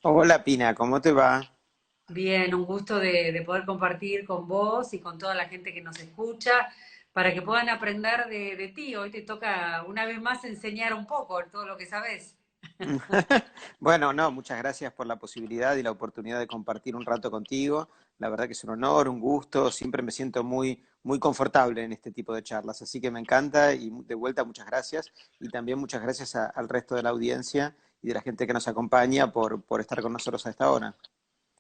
Hola Pina, ¿cómo te va? Bien, un gusto de poder compartir con vos y con toda la gente que nos escucha para que puedan aprender de ti. Hoy te toca una vez más enseñar un poco todo lo que sabes. Bueno, no, muchas gracias por la posibilidad y la oportunidad de compartir un rato contigo. La verdad que es un honor, un gusto, siempre me siento muy confortable en este tipo de charlas, así que me encanta y de vuelta muchas gracias y también muchas gracias al resto de la audiencia y de la gente que nos acompaña por estar con nosotros a esta hora.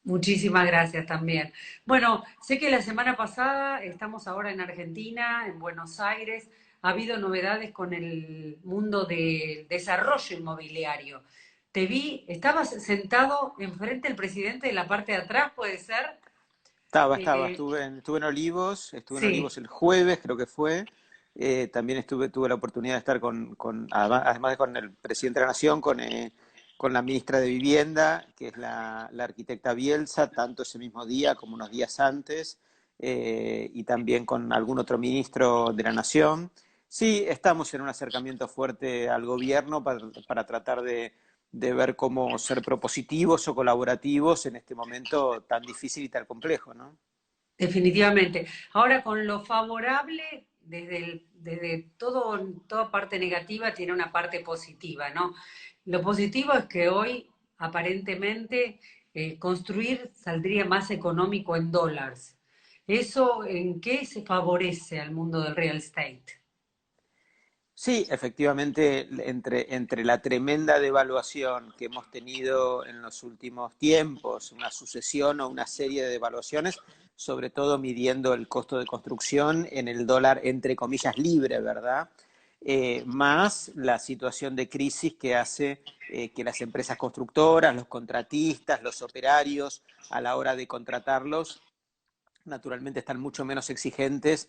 Muchísimas gracias también. Bueno, sé que la semana pasada estamos ahora en Argentina, en Buenos Aires. Ha habido novedades con el mundo del desarrollo inmobiliario. Te vi, estabas sentado enfrente del presidente de la parte de atrás, ¿puede ser? Eh, estuve en sí. Olivos el jueves, creo que fue. También tuve la oportunidad de estar además de con el presidente de la Nación, con la ministra de Vivienda, que es la arquitecta Bielsa, tanto ese mismo día como unos días antes, y también con algún otro ministro de la Nación. Sí, estamos en un acercamiento fuerte al gobierno para tratar de ver cómo ser propositivos o colaborativos en este momento tan difícil y tan complejo, ¿no? Definitivamente. Ahora, con lo favorable, desde toda parte negativa tiene una parte positiva, ¿no? Lo positivo es que hoy, aparentemente, construir saldría más económico en dólares. ¿Eso en qué se favorece al mundo del real estate? Sí, efectivamente, entre la tremenda devaluación que hemos tenido en los últimos tiempos, una sucesión o una serie de devaluaciones, sobre todo midiendo el costo de construcción en el dólar, entre comillas, libre, ¿verdad? Más la situación de crisis que hace que las empresas constructoras, los contratistas, los operarios, a la hora de contratarlos, naturalmente están mucho menos exigentes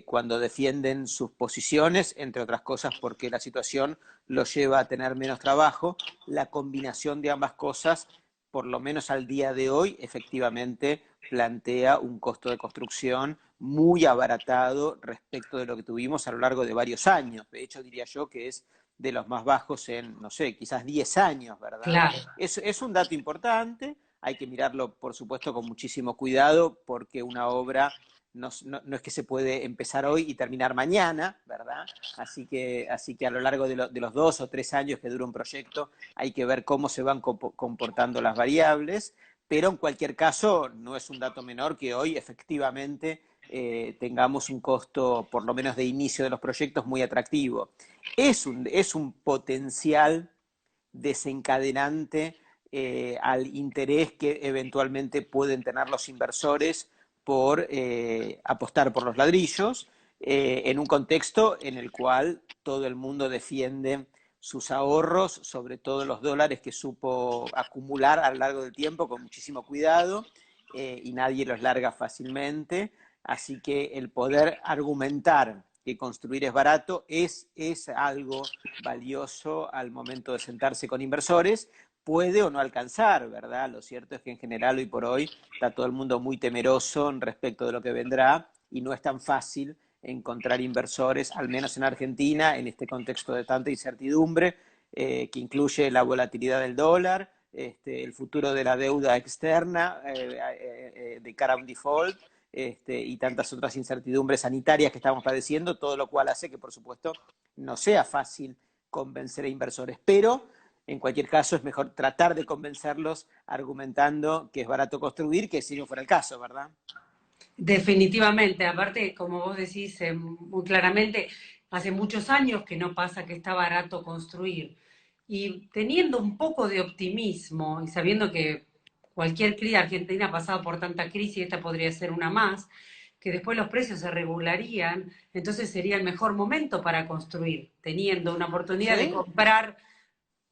cuando defienden sus posiciones, entre otras cosas porque la situación los lleva a tener menos trabajo. La combinación de ambas cosas, por lo menos al día de hoy, efectivamente plantea un costo de construcción muy abaratado respecto de lo que tuvimos a lo largo de varios años. De hecho, diría yo que es de los más bajos en, no sé, quizás 10 años, ¿verdad? Claro. Es un dato importante, hay que mirarlo, por supuesto, con muchísimo cuidado, porque una obra no es que se puede empezar hoy y terminar mañana, ¿verdad? Así que a lo largo de los 2 o 3 años que dura un proyecto, hay que ver cómo se van comportando las variables, pero en cualquier caso, no es un dato menor que hoy efectivamente tengamos un costo, por lo menos de inicio de los proyectos, muy atractivo. Es un potencial desencadenante al interés que eventualmente pueden tener los inversores por apostar por los ladrillos, en un contexto en el cual todo el mundo defiende sus ahorros, sobre todo los dólares que supo acumular a lo largo del tiempo con muchísimo cuidado, y nadie los larga fácilmente. Así que el poder argumentar que construir es barato es algo valioso al momento de sentarse con inversores. Puede o no alcanzar, ¿verdad? Lo cierto es que en general hoy por hoy está todo el mundo muy temeroso respecto de lo que vendrá y no es tan fácil encontrar inversores, al menos en Argentina, en este contexto de tanta incertidumbre, que incluye la volatilidad del dólar, el futuro de la deuda externa de cara a un default, y tantas otras incertidumbres sanitarias que estamos padeciendo, todo lo cual hace que, por supuesto, no sea fácil convencer a inversores, pero en cualquier caso es mejor tratar de convencerlos argumentando que es barato construir que si no fuera el caso, ¿verdad? Definitivamente, aparte, como vos decís muy claramente, hace muchos años que no pasa que está barato construir. Y teniendo un poco de optimismo y sabiendo que cualquier crisis, Argentina ha pasado por tanta crisis, esta podría ser una más, que después los precios se regularían, entonces sería el mejor momento para construir, teniendo una oportunidad de Sí, comprar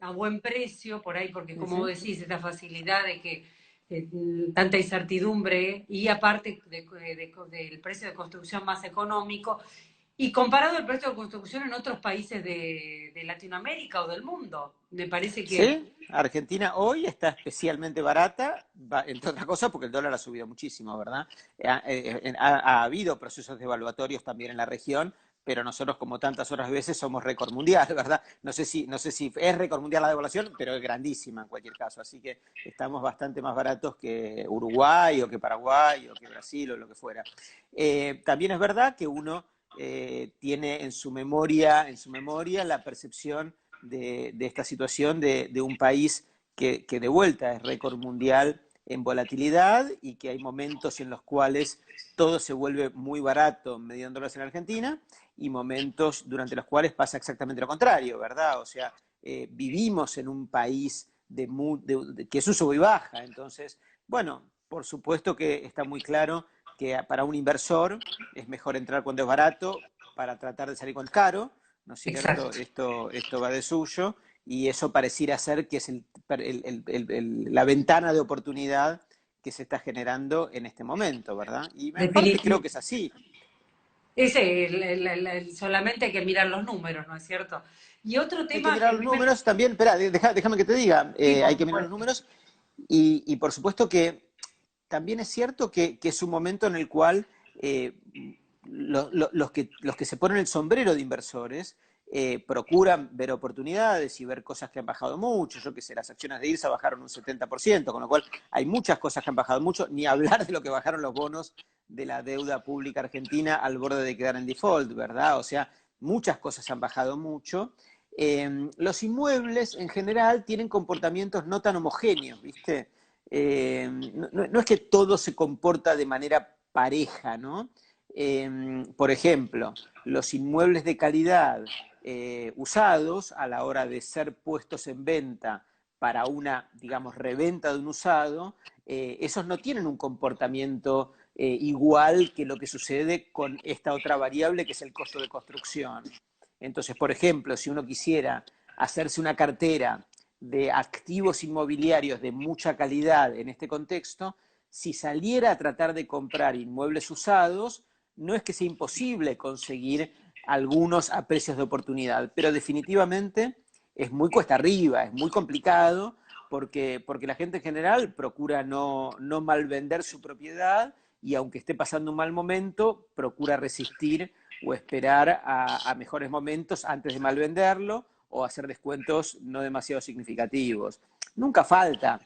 a buen precio por ahí, porque sí, como vos sí. decís, esta facilidad de que tanta incertidumbre y aparte del precio de construcción más económico y comparado al precio de construcción en otros países de Latinoamérica o del mundo. Me parece que Sí, Argentina hoy está especialmente barata, entre otras cosas porque el dólar ha subido muchísimo, ¿verdad? Ha habido procesos devaluatorios también en la región, pero nosotros, como tantas otras veces, somos récord mundial, ¿verdad? No sé si es récord mundial la devaluación, pero es grandísima en cualquier caso. Así que estamos bastante más baratos que Uruguay o que Paraguay o que Brasil o lo que fuera. También es verdad que uno tiene en su memoria la percepción de esta situación de un país que de vuelta es récord mundial en volatilidad y que hay momentos en los cuales todo se vuelve muy barato medio en dólares en Argentina y momentos durante los cuales pasa exactamente lo contrario, ¿verdad? O sea, vivimos en un país que es un sub y baja. Entonces, bueno, por supuesto que está muy claro que para un inversor es mejor entrar cuando es barato para tratar de salir cuando es caro, ¿no es cierto? Exacto. Esto va de suyo y eso pareciera ser que es la ventana de oportunidad que se está generando en este momento, ¿verdad? Y en parte creo que es así. Solamente hay que mirar los números, ¿no es cierto? Y otro Hay que tema que mirar a los mí me... números también, espera, déjame que te diga, Sí, por hay que mirar los supuesto. números y por supuesto que también es cierto que es un momento en el cual los que se ponen el sombrero de inversores procuran ver oportunidades y ver cosas que han bajado mucho. Yo qué sé, las acciones de IRSA bajaron un 70%, con lo cual hay muchas cosas que han bajado mucho, ni hablar de lo que bajaron los bonos de la deuda pública argentina al borde de quedar en default, ¿verdad? O sea, muchas cosas han bajado mucho. Los inmuebles en general tienen comportamientos no tan homogéneos, ¿viste? No es que todo se comporta de manera pareja, ¿no? Por ejemplo, los inmuebles de calidad usados a la hora de ser puestos en venta para una, digamos, reventa de un usado, esos no tienen un comportamiento igual que lo que sucede con esta otra variable que es el costo de construcción. Entonces, por ejemplo, si uno quisiera hacerse una cartera de activos inmobiliarios de mucha calidad en este contexto, si saliera a tratar de comprar inmuebles usados, no es que sea imposible conseguir algunos a precios de oportunidad, pero definitivamente es muy cuesta arriba, es muy complicado, porque la gente en general procura no malvender su propiedad y aunque esté pasando un mal momento, procura resistir o esperar a mejores momentos antes de malvenderlo o hacer descuentos no demasiado significativos. Nunca falta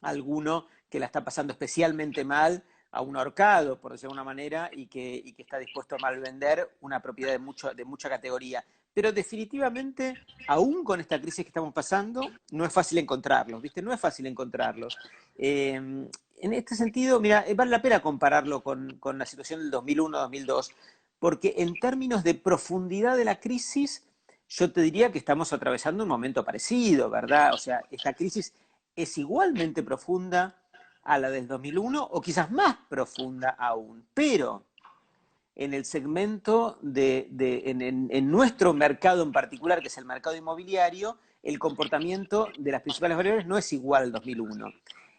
alguno que la está pasando especialmente mal, a un ahorcado, por decirlo de alguna manera, y que está dispuesto a malvender una propiedad de mucha categoría. Pero definitivamente, aún con esta crisis que estamos pasando, no es fácil encontrarlos, ¿viste? No es fácil encontrarlos. En este sentido, mira, vale la pena compararlo con la situación del 2001-2002, porque en términos de profundidad de la crisis, yo te diría que estamos atravesando un momento parecido, ¿verdad? O sea, esta crisis es igualmente profunda a la del 2001 o quizás más profunda aún, pero en el segmento en nuestro mercado en particular, que es el mercado inmobiliario, el comportamiento de las principales variables no es igual al 2001.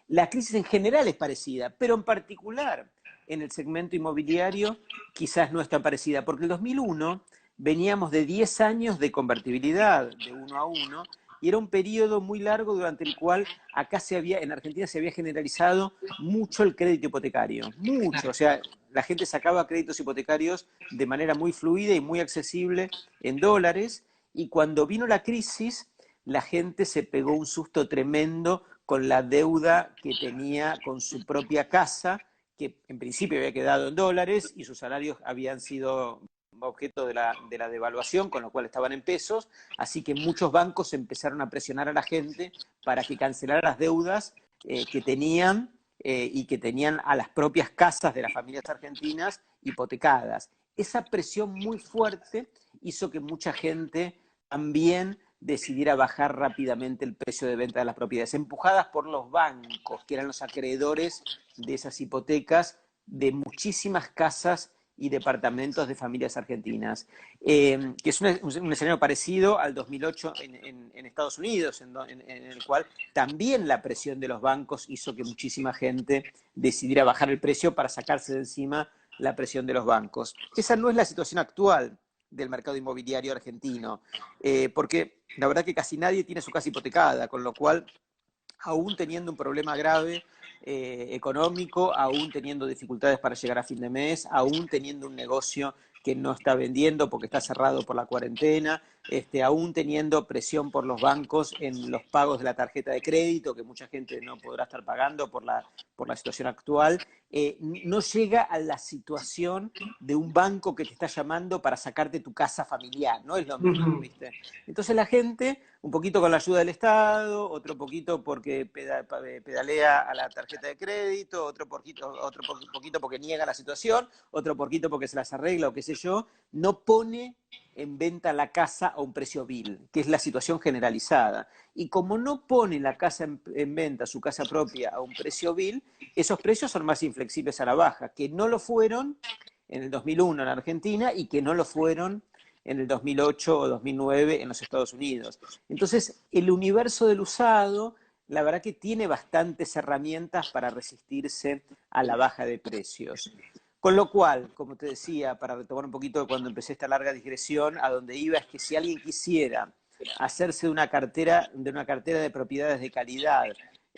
La crisis en general es parecida, pero en particular en el segmento inmobiliario quizás no es tan parecida, porque el 2001 veníamos de 10 años de convertibilidad de 1 a 1 y era un periodo muy largo durante el cual en Argentina se había generalizado mucho el crédito hipotecario, mucho, o sea, la gente sacaba créditos hipotecarios de manera muy fluida y muy accesible en dólares, y cuando vino la crisis, la gente se pegó un susto tremendo con la deuda que tenía con su propia casa, que en principio había quedado en dólares y sus salarios habían sido objeto de la devaluación, con lo cual estaban en pesos, así que muchos bancos empezaron a presionar a la gente para que cancelara las deudas que tenían y que tenían a las propias casas de las familias argentinas hipotecadas. Esa presión muy fuerte hizo que mucha gente también decidiera bajar rápidamente el precio de venta de las propiedades, empujadas por los bancos, que eran los acreedores de esas hipotecas de muchísimas casas y departamentos de familias argentinas, que es un escenario parecido al 2008 en Estados Unidos, en el cual también la presión de los bancos hizo que muchísima gente decidiera bajar el precio para sacarse de encima la presión de los bancos. Esa no es la situación actual del mercado inmobiliario argentino, porque la verdad que casi nadie tiene su casa hipotecada, con lo cual, aún teniendo un problema grave económico, aún teniendo dificultades para llegar a fin de mes, aún teniendo un negocio que no está vendiendo porque está cerrado por la cuarentena, aún teniendo presión por los bancos en los pagos de la tarjeta de crédito, que mucha gente no podrá estar pagando por la situación actual, no llega a la situación de un banco que te está llamando para sacarte tu casa familiar, no es lo mismo, Ujú. ¿viste? Entonces la gente, un poquito con la ayuda del Estado, otro poquito porque pedalea a la tarjeta de crédito, otro poquito porque niega la situación, otro poquito porque se las arregla o qué sé yo, no pone en venta la casa a un precio vil, que es la situación generalizada. Y como no pone la casa en venta, su casa propia, a un precio vil, esos precios son más inflexibles a la baja, que no lo fueron en el 2001 en Argentina y que no lo fueron en el 2008 o 2009 en los Estados Unidos. Entonces, el universo del usado, la verdad que tiene bastantes herramientas para resistirse a la baja de precios. Con lo cual, como te decía, para retomar un poquito de cuando empecé esta larga digresión, a donde iba es que si alguien quisiera hacerse de una cartera de propiedades de calidad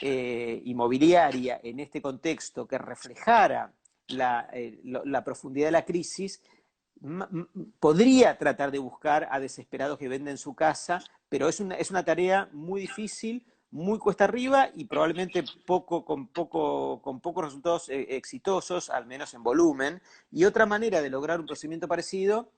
inmobiliaria en este contexto que reflejara la profundidad de la crisis, podría tratar de buscar a desesperados que venden su casa, pero es una tarea muy difícil, muy cuesta arriba y probablemente con pocos resultados exitosos, al menos en volumen. Y otra manera de lograr un procedimiento parecido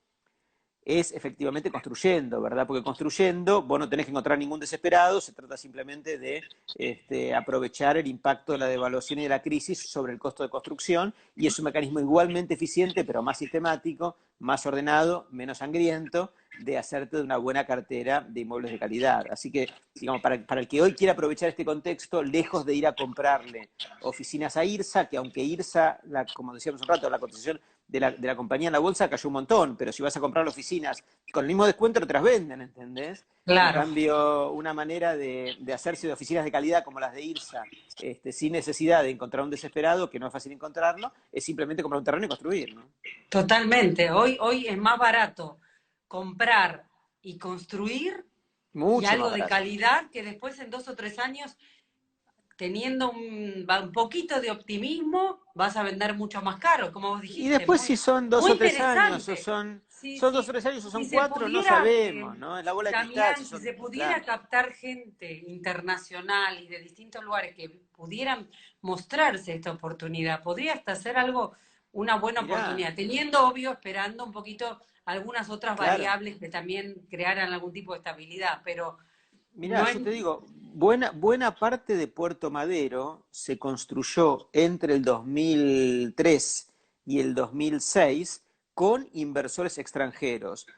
es efectivamente construyendo, ¿verdad? Porque construyendo vos no tenés que encontrar ningún desesperado, se trata simplemente de aprovechar el impacto de la devaluación y de la crisis sobre el costo de construcción, y es un mecanismo igualmente eficiente, pero más sistemático, más ordenado, menos sangriento, de hacerte de una buena cartera de inmuebles de calidad. Así que, digamos, para el que hoy quiera aprovechar este contexto, lejos de ir a comprarle oficinas a IRSA, que aunque IRSA, como decíamos un rato, la cotización de la compañía en la bolsa cayó un montón, pero si vas a comprar oficinas con el mismo descuento no te las venden, ¿entendés? En Claro. cambio, una manera de hacerse de oficinas de calidad como las de IRSA, sin necesidad de encontrar un desesperado, que no es fácil encontrarlo, es simplemente comprar un terreno y construir, ¿no? Totalmente. Hoy es más barato comprar y construir y Mucho más algo de barato. calidad que después en 2 o 3 años, teniendo un poquito de optimismo, vas a vender mucho más caro, como vos Y dijiste. después si Muy, son dos muy o tres años, o interesante. son, Si, son dos o si, tres años, o si son se cuatro, no pudiera, sabemos, ¿no? Es la bola de cristal, si Damián, si son, se pudiera claro, captar gente internacional y de distintos lugares que pudieran mostrarse esta oportunidad, podría hasta ser algo, una buena mirá, oportunidad, teniendo, obvio, esperando un poquito algunas otras claro. variables que también crearan algún tipo de estabilidad, pero Mirá, no yo es... te digo, buena parte de Puerto Madero se construyó entre el 2003 y el 2006 con inversores extranjeros,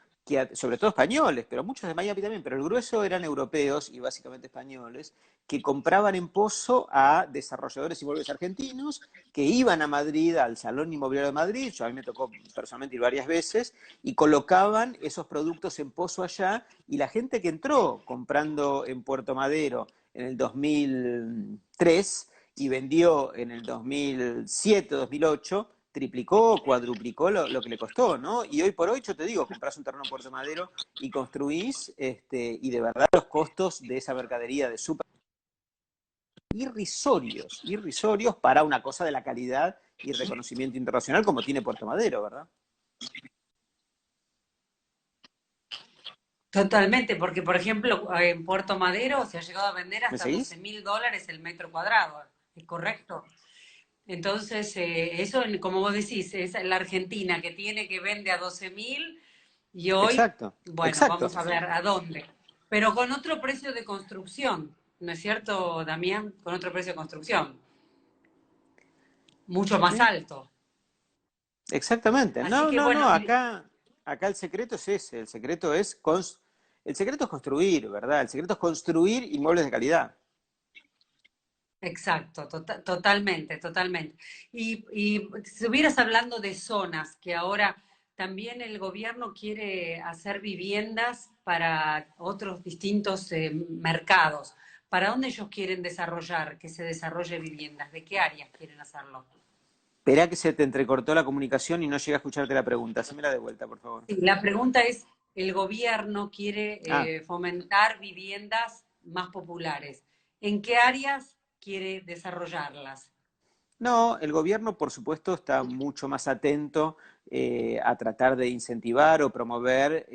sobre todo españoles, pero muchos de Miami también, pero el grueso eran europeos y básicamente españoles, que compraban en pozo a desarrolladores inmobiliarios argentinos, que iban a Madrid, al Salón Inmobiliario de Madrid, yo a mí me tocó personalmente ir varias veces, y colocaban esos productos en pozo allá, y la gente que entró comprando en Puerto Madero en el 2003 y vendió en el 2007, 2008, triplicó, cuadruplicó lo que le costó, ¿no? Y hoy por hoy, yo te digo, compras un terreno en Puerto Madero y construís, y de verdad los costos de esa mercadería de super irrisorios para una cosa de la calidad y reconocimiento internacional como tiene Puerto Madero, ¿verdad? Totalmente, porque por ejemplo en Puerto Madero se ha llegado a vender ¿Me hasta doce seguís? mil dólares el metro cuadrado, ¿es correcto? Entonces, eso, como vos decís, es la Argentina que tiene que vende a 12.000 y hoy, Exacto, bueno, exacto. vamos a ver a dónde. Pero con otro precio de construcción, ¿no es cierto, Damián? Con otro precio de construcción, mucho más Sí, alto. exactamente. Así No, que no, no, bueno, acá el secreto es ese, el secreto es construir, ¿verdad? El secreto es construir inmuebles de calidad. exacto, totalmente, totalmente. Y si estuvieras hablando de zonas, que ahora también el gobierno quiere hacer viviendas para otros distintos mercados. ¿Para dónde ellos quieren desarrollar, que se desarrolle viviendas? ¿De qué áreas quieren hacerlo? Esperá que se te entrecortó la comunicación y no llega a escucharte la pregunta. Hacémela de vuelta, por favor. Sí, la pregunta es, el gobierno Ah, quiere fomentar viviendas más populares. ¿En qué áreas quiere desarrollarlas? No, el gobierno, por supuesto, está mucho más atento a tratar de incentivar o promover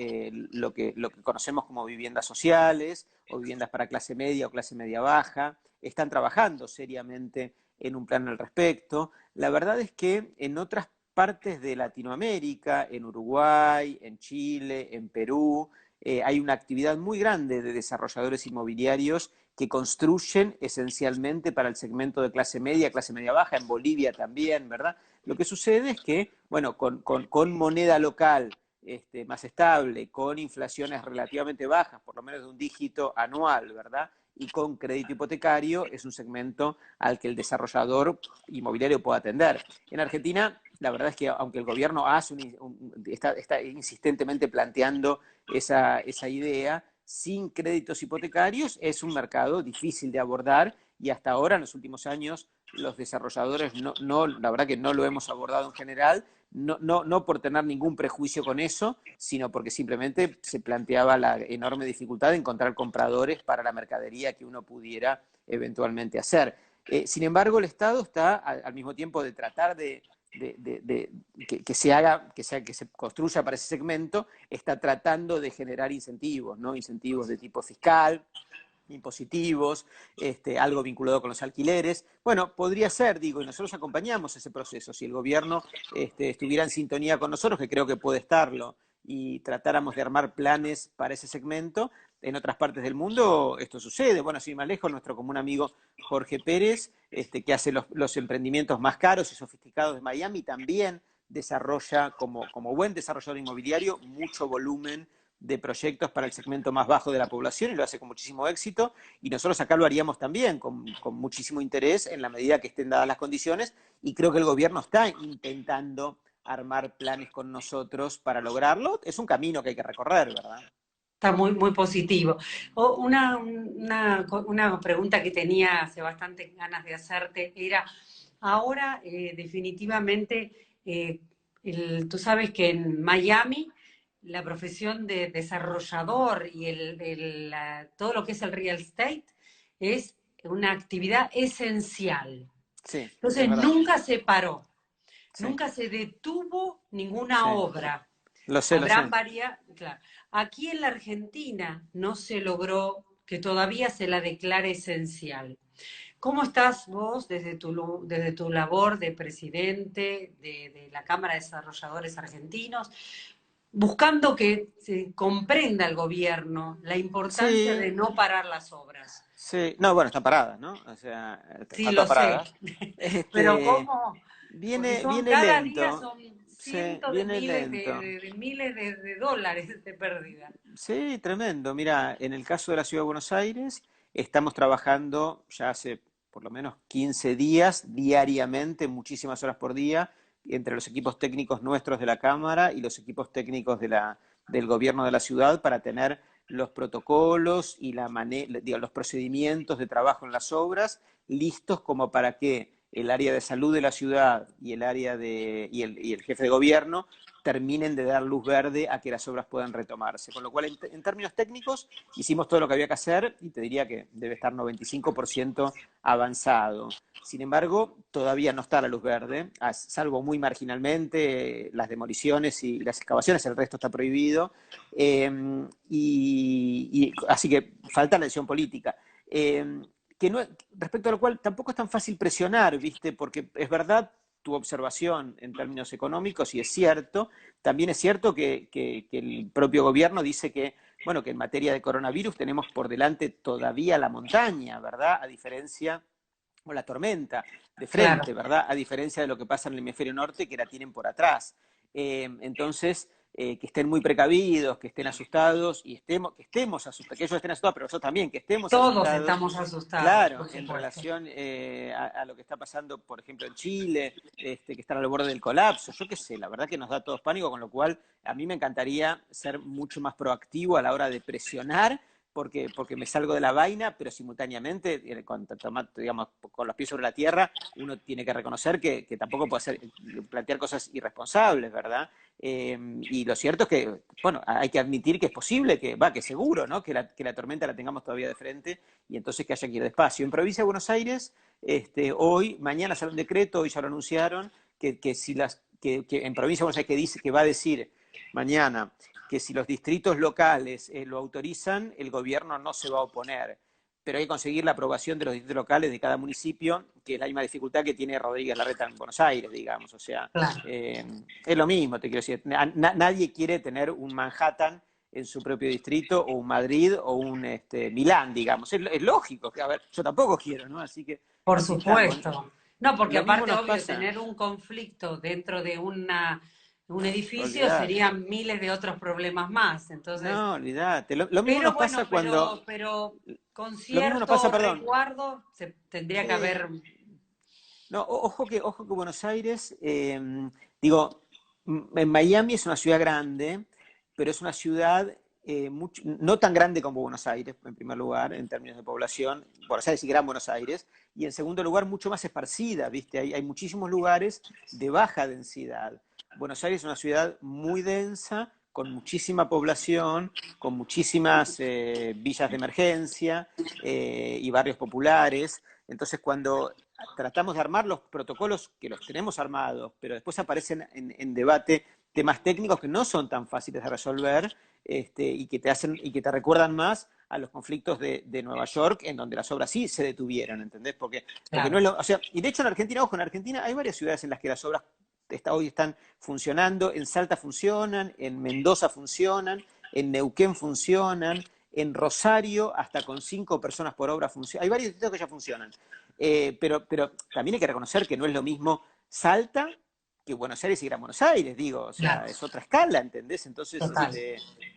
lo que conocemos como viviendas sociales o viviendas para clase media o clase media baja. Están trabajando seriamente en un plan al respecto. La verdad es que en otras partes de Latinoamérica, en Uruguay, en Chile, en Perú, hay una actividad muy grande de desarrolladores inmobiliarios que construyen esencialmente para el segmento de clase media baja, en Bolivia también, ¿verdad? Lo que sucede es que, bueno, con moneda local más estable, con inflaciones relativamente bajas, por lo menos de un dígito anual, ¿verdad? Y con crédito hipotecario, es un segmento al que el desarrollador inmobiliario puede atender. En Argentina, la verdad es que aunque el gobierno está insistentemente planteando esa idea, sin créditos hipotecarios es un mercado difícil de abordar y hasta ahora, en los últimos años, los desarrolladores la verdad que no lo hemos abordado en general, no por tener ningún prejuicio con eso, sino porque simplemente se planteaba la enorme dificultad de encontrar compradores para la mercadería que uno pudiera eventualmente hacer. Sin embargo, el Estado está al mismo tiempo de tratar que se construya para ese segmento, está tratando de generar incentivos, ¿no? Incentivos de tipo fiscal, impositivos, algo vinculado con los alquileres. Bueno, podría ser, digo, y nosotros acompañamos ese proceso. Si el gobierno estuviera en sintonía con nosotros, que creo que puede estarlo, y tratáramos de armar planes para ese segmento, en otras partes del mundo esto sucede. Bueno, sin ir más lejos, nuestro común amigo Jorge Pérez, que hace los emprendimientos más caros y sofisticados de Miami, también desarrolla, como buen desarrollador inmobiliario, mucho volumen de proyectos para el segmento más bajo de la población y lo hace con muchísimo éxito. Y nosotros acá lo haríamos también con muchísimo interés en la medida que estén dadas las condiciones. Y creo que el gobierno está intentando armar planes con nosotros para lograrlo. Es un camino que hay que recorrer, ¿verdad? Está muy, muy positivo. Una pregunta que tenía hace bastante ganas de hacerte era, ahora definitivamente, tú sabes que en Miami la profesión de desarrollador y todo lo que es el real estate es una actividad esencial. Sí, es Entonces verdad. nunca se paró, Sí, nunca se detuvo ninguna sí. obra. Lo sé, lo Habrán sé. varias, claro. Aquí en la Argentina no se logró que todavía se la declare esencial. ¿Cómo estás vos desde tu labor de presidente de la Cámara de Desarrolladores Argentinos, buscando que se comprenda el gobierno la importancia Sí, de no parar las obras? sí. No, bueno, están paradas, ¿no? O sea, Sí, están lo todas sé, paradas. pero Este, ¿cómo? Porque son viene cada día lento. son Sí, cientos de viene miles lento. de miles de dólares de pérdida. Sí, tremendo. Mira, en el caso de la Ciudad de Buenos Aires, estamos trabajando ya hace por lo menos 15 días, diariamente, muchísimas horas por día, entre los equipos técnicos nuestros de la Cámara y los equipos técnicos del gobierno de la ciudad para tener los protocolos y los procedimientos de trabajo en las obras listos como para que el área de salud de la ciudad y y el jefe de gobierno terminen de dar luz verde a que las obras puedan retomarse. Con lo cual, en términos técnicos, hicimos todo lo que había que hacer y te diría que debe estar 95% avanzado. Sin embargo, todavía no está la luz verde, salvo muy marginalmente las demoliciones y las excavaciones, el resto está prohibido. Así que falta la decisión política. Que no, respecto a lo cual tampoco es tan fácil presionar, ¿viste? Porque es verdad tu observación en términos económicos y es cierto. También es cierto que el propio gobierno dice que, bueno, que en materia de coronavirus tenemos por delante todavía la montaña, ¿verdad? A diferencia, o la tormenta de Claro. frente, ¿verdad? A diferencia de lo que pasa en el hemisferio norte, que la tienen por atrás. Entonces, que estén muy precavidos, que estén asustados y que estemos asustados, que ellos estén asustados, pero nosotros también, que estemos Todos asustados, estamos asustados, claro, por en supuesto. relación a lo que está pasando, por ejemplo, en Chile, que están al borde del colapso. Yo qué sé, la verdad que nos da a todos pánico, con lo cual a mí me encantaría ser mucho más proactivo a la hora de presionar, porque me salgo de la vaina, pero simultáneamente, digamos, con los pies sobre la tierra, uno tiene que reconocer que tampoco puede plantear cosas irresponsables, ¿verdad? Y lo cierto es que, bueno, hay que admitir que es posible, que seguro, ¿no? Que la tormenta la tengamos todavía de frente y entonces que haya que ir despacio. En provincia de Buenos Aires, mañana sale un decreto, hoy ya lo anunciaron, que en provincia de Buenos Aires que dice que va a decir mañana que si los distritos locales lo autorizan, el gobierno no se va a oponer. Pero hay que conseguir la aprobación de los distritos locales de cada municipio, que es la misma dificultad que tiene Rodríguez Larreta en Buenos Aires, digamos. O sea, Claro. es lo mismo, te quiero decir. Nadie quiere tener un Manhattan en su propio distrito, o un Madrid, o un Milán, digamos. Es lógico, que, a ver, yo tampoco quiero, ¿no? Por Así estamos. supuesto. No, porque Lo mismo aparte, nos obvio, pasa, tener un conflicto dentro de un edificio olvidate. serían miles de otros problemas más. Entonces, No, olvidate. Lo mismo pero nos bueno, pasa cuando, pero con lo mismo nos pasa, cierto perdón, resguardo se tendría que sí. haber. No, ojo que Buenos Aires, digo, en Miami es una ciudad grande, pero es una ciudad no tan grande como Buenos Aires, en primer lugar, en términos de población. Buenos Aires y Gran Buenos Aires. Y en segundo lugar, mucho más esparcida, ¿viste? Hay muchísimos lugares de baja densidad. Buenos Aires es una ciudad muy densa, con muchísima población, con muchísimas villas de emergencia y barrios populares. Entonces, cuando tratamos de armar los protocolos, que los tenemos armados, pero después aparecen en debate temas técnicos que no son tan fáciles de resolver, y que te hacen y que te recuerdan más a los conflictos de Nueva York, en donde las obras sí se detuvieron, ¿entendés? Porque no Claro, es o sea, y de hecho en Argentina, ojo, en Argentina hay varias ciudades en las que las obras hoy están funcionando, en Salta funcionan, en Mendoza funcionan, en Neuquén funcionan, en Rosario hasta con 5 personas por obra funcionan. Hay varios distritos que ya funcionan. Pero también hay que reconocer que no es lo mismo Salta que Buenos Aires y Gran Buenos Aires, digo, o claro, sea, es otra escala, ¿entendés? Entonces, total.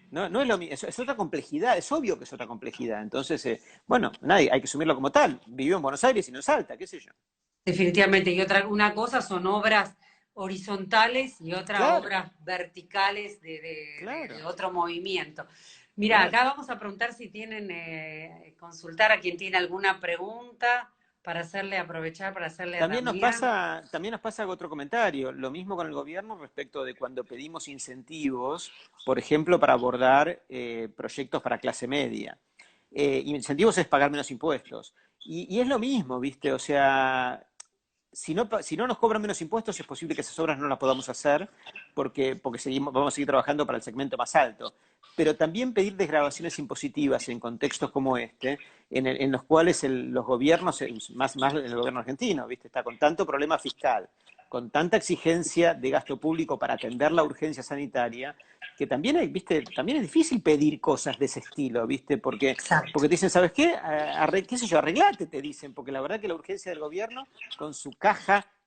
no es lo mismo, es otra complejidad, es obvio que es otra complejidad. Entonces, bueno, hay que asumirlo como tal. Vivió en Buenos Aires y no en Salta, qué sé yo. Definitivamente. Y una cosa son obras horizontales y otra Claro, obras verticales de claro, otro movimiento. Mira, claro. acá vamos a preguntar si tienen, consultar a quien tiene alguna pregunta para hacerle aprovechar, para hacerle a Damián. También nos pasa otro comentario, lo mismo con el gobierno respecto de cuando pedimos incentivos, por ejemplo, para abordar proyectos para clase media. Incentivos es pagar menos impuestos. Y es lo mismo, ¿viste? O sea, si no nos cobran menos impuestos, es posible que esas obras no las podamos hacer porque vamos a seguir trabajando para el segmento más alto. Pero también pedir desgravaciones impositivas en contextos como en los cuales los gobiernos, más el gobierno argentino, ¿viste? Está con tanto problema fiscal, con tanta exigencia de gasto público para atender la urgencia sanitaria, que también ¿viste? También es difícil pedir cosas de ese estilo, ¿viste? Exacto. Porque te dicen, ¿sabes qué? ¿Qué sé yo? Arreglate, te dicen, porque la verdad que la urgencia del gobierno, con su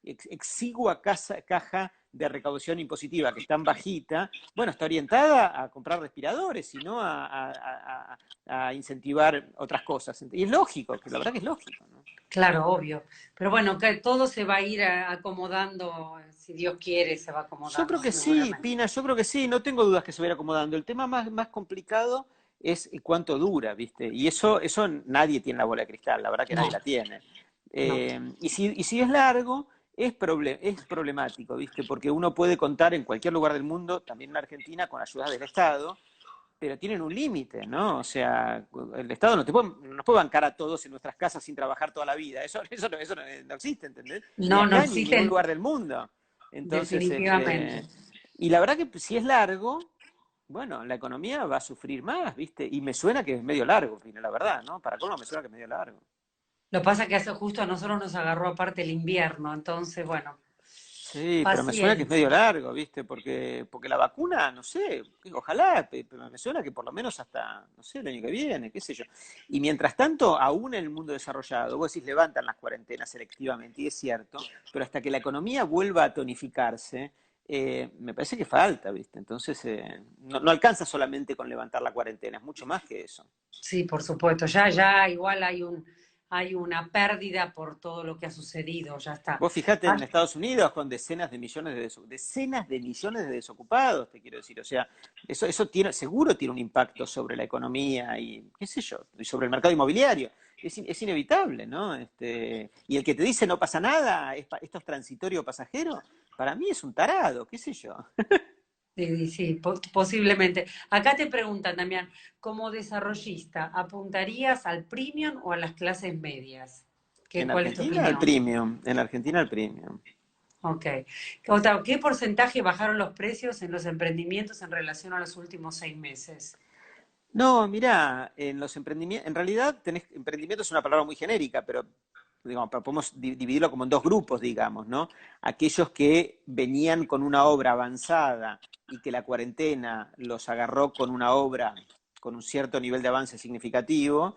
exigua caja de recaudación impositiva, que es tan bajita, bueno, está orientada a comprar respiradores y no a incentivar otras cosas. Y es lógico, que la verdad que es lógico, ¿no? Claro, obvio. Pero bueno, que todo se va a ir acomodando, si Dios quiere, se va Yo creo acomodando que sí, seguramente. Pina, yo creo que sí, no tengo dudas que se va a ir acomodando. El tema más complicado es cuánto dura, ¿viste? Y eso nadie tiene la bola de cristal, la verdad que nadie No, la tiene. no. Y si es largo, es problemático, ¿viste? Porque uno puede contar en cualquier lugar del mundo, también en Argentina, con ayudas del Estado, pero tienen un límite, ¿no? O sea, el Estado no nos puede bancar a todos en nuestras casas sin trabajar toda la vida. Eso no existe, ¿entendés? Ni No, no acá ni en ningún existen lugar del mundo. Entonces, definitivamente. y la verdad que si es largo, bueno, la economía va a sufrir más, ¿viste? Y me suena que es medio largo, Pina, la verdad, ¿no? Para colmo me suena que es medio largo. Lo que pasa es que hace justo a nosotros nos agarró aparte el invierno, entonces, bueno, Sí, pero me suena que es medio paciencia. largo, ¿viste? Porque la vacuna, no sé, ojalá, pero me suena que por lo menos hasta, no sé, el año que viene, qué sé yo. Y mientras tanto, aún en el mundo desarrollado, vos decís, levantan las cuarentenas selectivamente, y es cierto, pero hasta que la economía vuelva a tonificarse, me parece que falta, ¿viste? Entonces, no alcanza solamente con levantar la cuarentena, es mucho más que eso. Sí, por supuesto. Ya igual hay una pérdida por todo lo que ha sucedido, ya está. Vos fijate en Ah, Estados Unidos con decenas de millones de desocupados, te quiero decir. O sea, eso seguro tiene un impacto sobre la economía y, qué sé yo, y sobre el mercado inmobiliario. Es inevitable, ¿no? Y el que te dice no pasa nada, esto es transitorio pasajero, para mí es un tarado, qué sé yo. Sí, sí, posiblemente. Acá te preguntan, Damián, como desarrollista, ¿apuntarías al premium o a las clases medias? En ¿Cuál es tu Argentina el opinión? premium, en Argentina el premium. Ok. Otra, ¿qué porcentaje bajaron los precios en los emprendimientos en relación a los últimos 6 meses? No, mirá, en los emprendimientos, en realidad emprendimiento es una palabra muy genérica, pero digamos, podemos dividirlo como en dos grupos, digamos, ¿no? Aquellos que venían con una obra avanzada y que la cuarentena los agarró con una obra con un cierto nivel de avance significativo,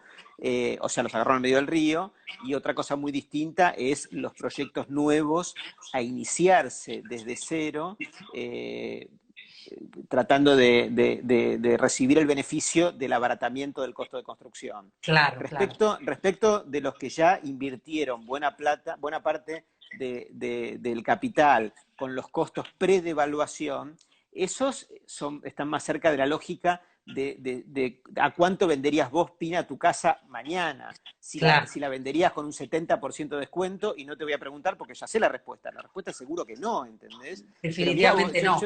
o sea, los agarró en medio del río, y otra cosa muy distinta es los proyectos nuevos a iniciarse desde cero, tratando de recibir el beneficio del abaratamiento del costo de construcción. Claro, claro. Respecto de los que ya invirtieron buena plata, buena parte del capital con los costos pre-devaluación, esos están más cerca de la lógica de a cuánto venderías vos, Pina, tu casa mañana. Claro, Si la venderías con un 70% de descuento, y no te voy a preguntar porque ya sé la respuesta. La respuesta es seguro que no, ¿entendés? Pero mira, definitivamente no.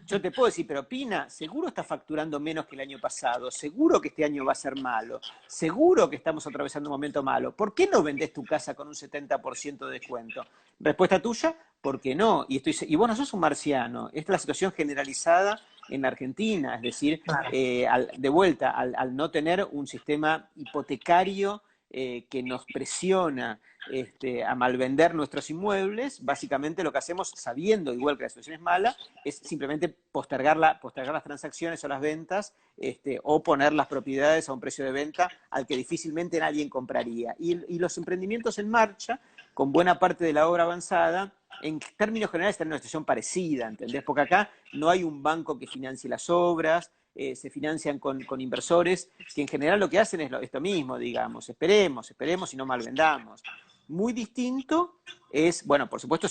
yo te puedo decir, pero Pina, seguro está facturando menos que el año pasado, seguro que este año va a ser malo, seguro que estamos atravesando un momento malo. ¿Por qué no vendés tu casa con un 70% de descuento? Respuesta tuya, ¿por qué no? Y vos no sos un marciano, esta es la situación generalizada en Argentina, es decir, Claro, de vuelta, al no tener un sistema hipotecario que nos presiona a malvender nuestros inmuebles, básicamente lo que hacemos, sabiendo igual que la situación es mala, es simplemente postergar las transacciones o las ventas, o poner las propiedades a un precio de venta al que difícilmente nadie compraría. Y los emprendimientos en marcha, con buena parte de la obra avanzada, en términos generales están en una situación parecida, ¿entendés? Porque acá no hay un banco que financie las obras, se financian con inversores que en general lo que hacen es esto mismo, digamos, esperemos y no malvendamos. Muy distinto es, bueno, por supuesto,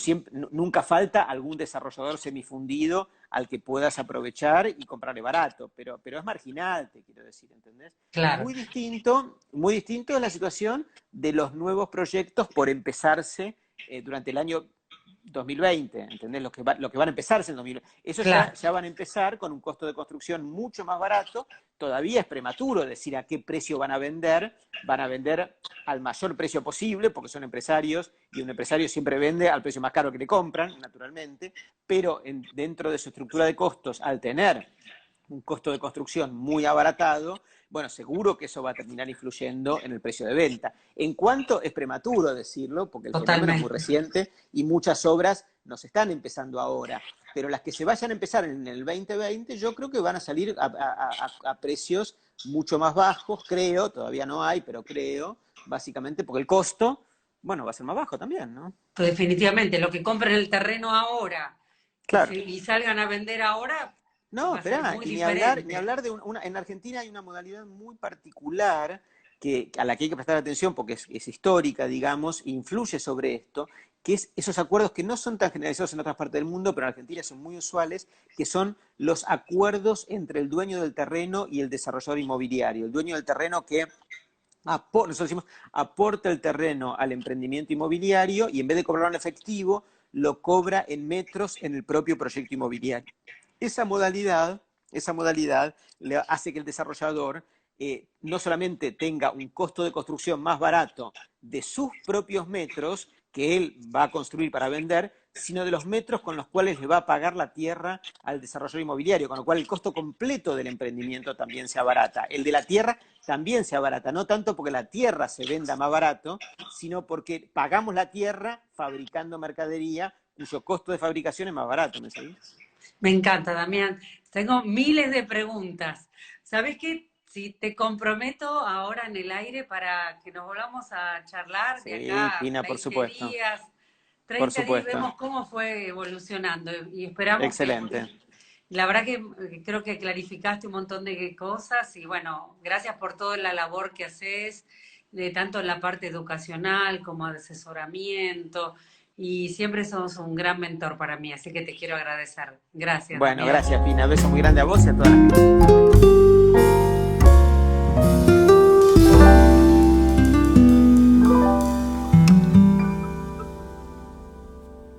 nunca falta algún desarrollador semifundido al que puedas aprovechar y comprarle barato, pero es marginal, te quiero decir, ¿entendés? claro. Muy distinto es la situación de los nuevos proyectos por empezarse durante el año 2020, ¿entendés? Lo que van a empezarse en 2020. Eso Claro. ya van a empezar con un costo de construcción mucho más barato. Todavía es prematuro decir a qué precio van a vender. Van a vender al mayor precio posible, porque son empresarios, y un empresario siempre vende al precio más caro que le compran, naturalmente, pero dentro de su estructura de costos, al tener un costo de construcción muy abaratado, bueno, seguro que eso va a terminar influyendo en el precio de venta. En cuanto es prematuro decirlo, porque el fenómeno es muy Totalmente. reciente y muchas obras nos están empezando ahora, pero las que se vayan a empezar en el 2020 yo creo que van a salir a precios mucho más bajos, creo, todavía no hay, pero creo, básicamente porque el costo, bueno, va a ser más bajo también, ¿no? Definitivamente, lo que compren el terreno ahora Claro. y salgan a vender ahora No, va a ser esperá, muy y ni diferente. hablar de en Argentina hay una modalidad muy particular a la que hay que prestar atención porque es histórica, digamos, e influye sobre esto, que es esos acuerdos que no son tan generalizados en otras partes del mundo, pero en Argentina son muy usuales, que son los acuerdos entre el dueño del terreno y el desarrollador inmobiliario. El dueño del terreno que nosotros decimos, aporta el terreno al emprendimiento inmobiliario y en vez de cobrarlo en efectivo, lo cobra en metros en el propio proyecto inmobiliario. Esa modalidad, esa modalidad le hace que el desarrollador no solamente tenga un costo de construcción más barato de sus propios metros que él va a construir para vender, sino de los metros con los cuales le va a pagar la tierra al desarrollador inmobiliario, con lo cual el costo completo del emprendimiento también se abarata. El de la tierra también se abarata, no tanto porque la tierra se venda más barato, sino porque pagamos la tierra fabricando mercadería cuyo costo de fabricación es más barato, ¿me seguís? Me encanta, Damián. Tengo miles de preguntas. ¿Sabes qué? Si te comprometo ahora en el aire para que nos volvamos a charlar de Sí, acá Pina, por 20 supuesto, días, por 30 días, supuesto. vemos cómo fue evolucionando y esperamos que, Excelente. la verdad que creo que clarificaste un montón de cosas y bueno, gracias por toda la labor que haces, de tanto en la parte educacional como de asesoramiento y siempre sos un gran mentor para mí, así que te quiero agradecer. Gracias, Bueno, Damián. gracias, Pina. Beso muy grande a vos y a toda la gente.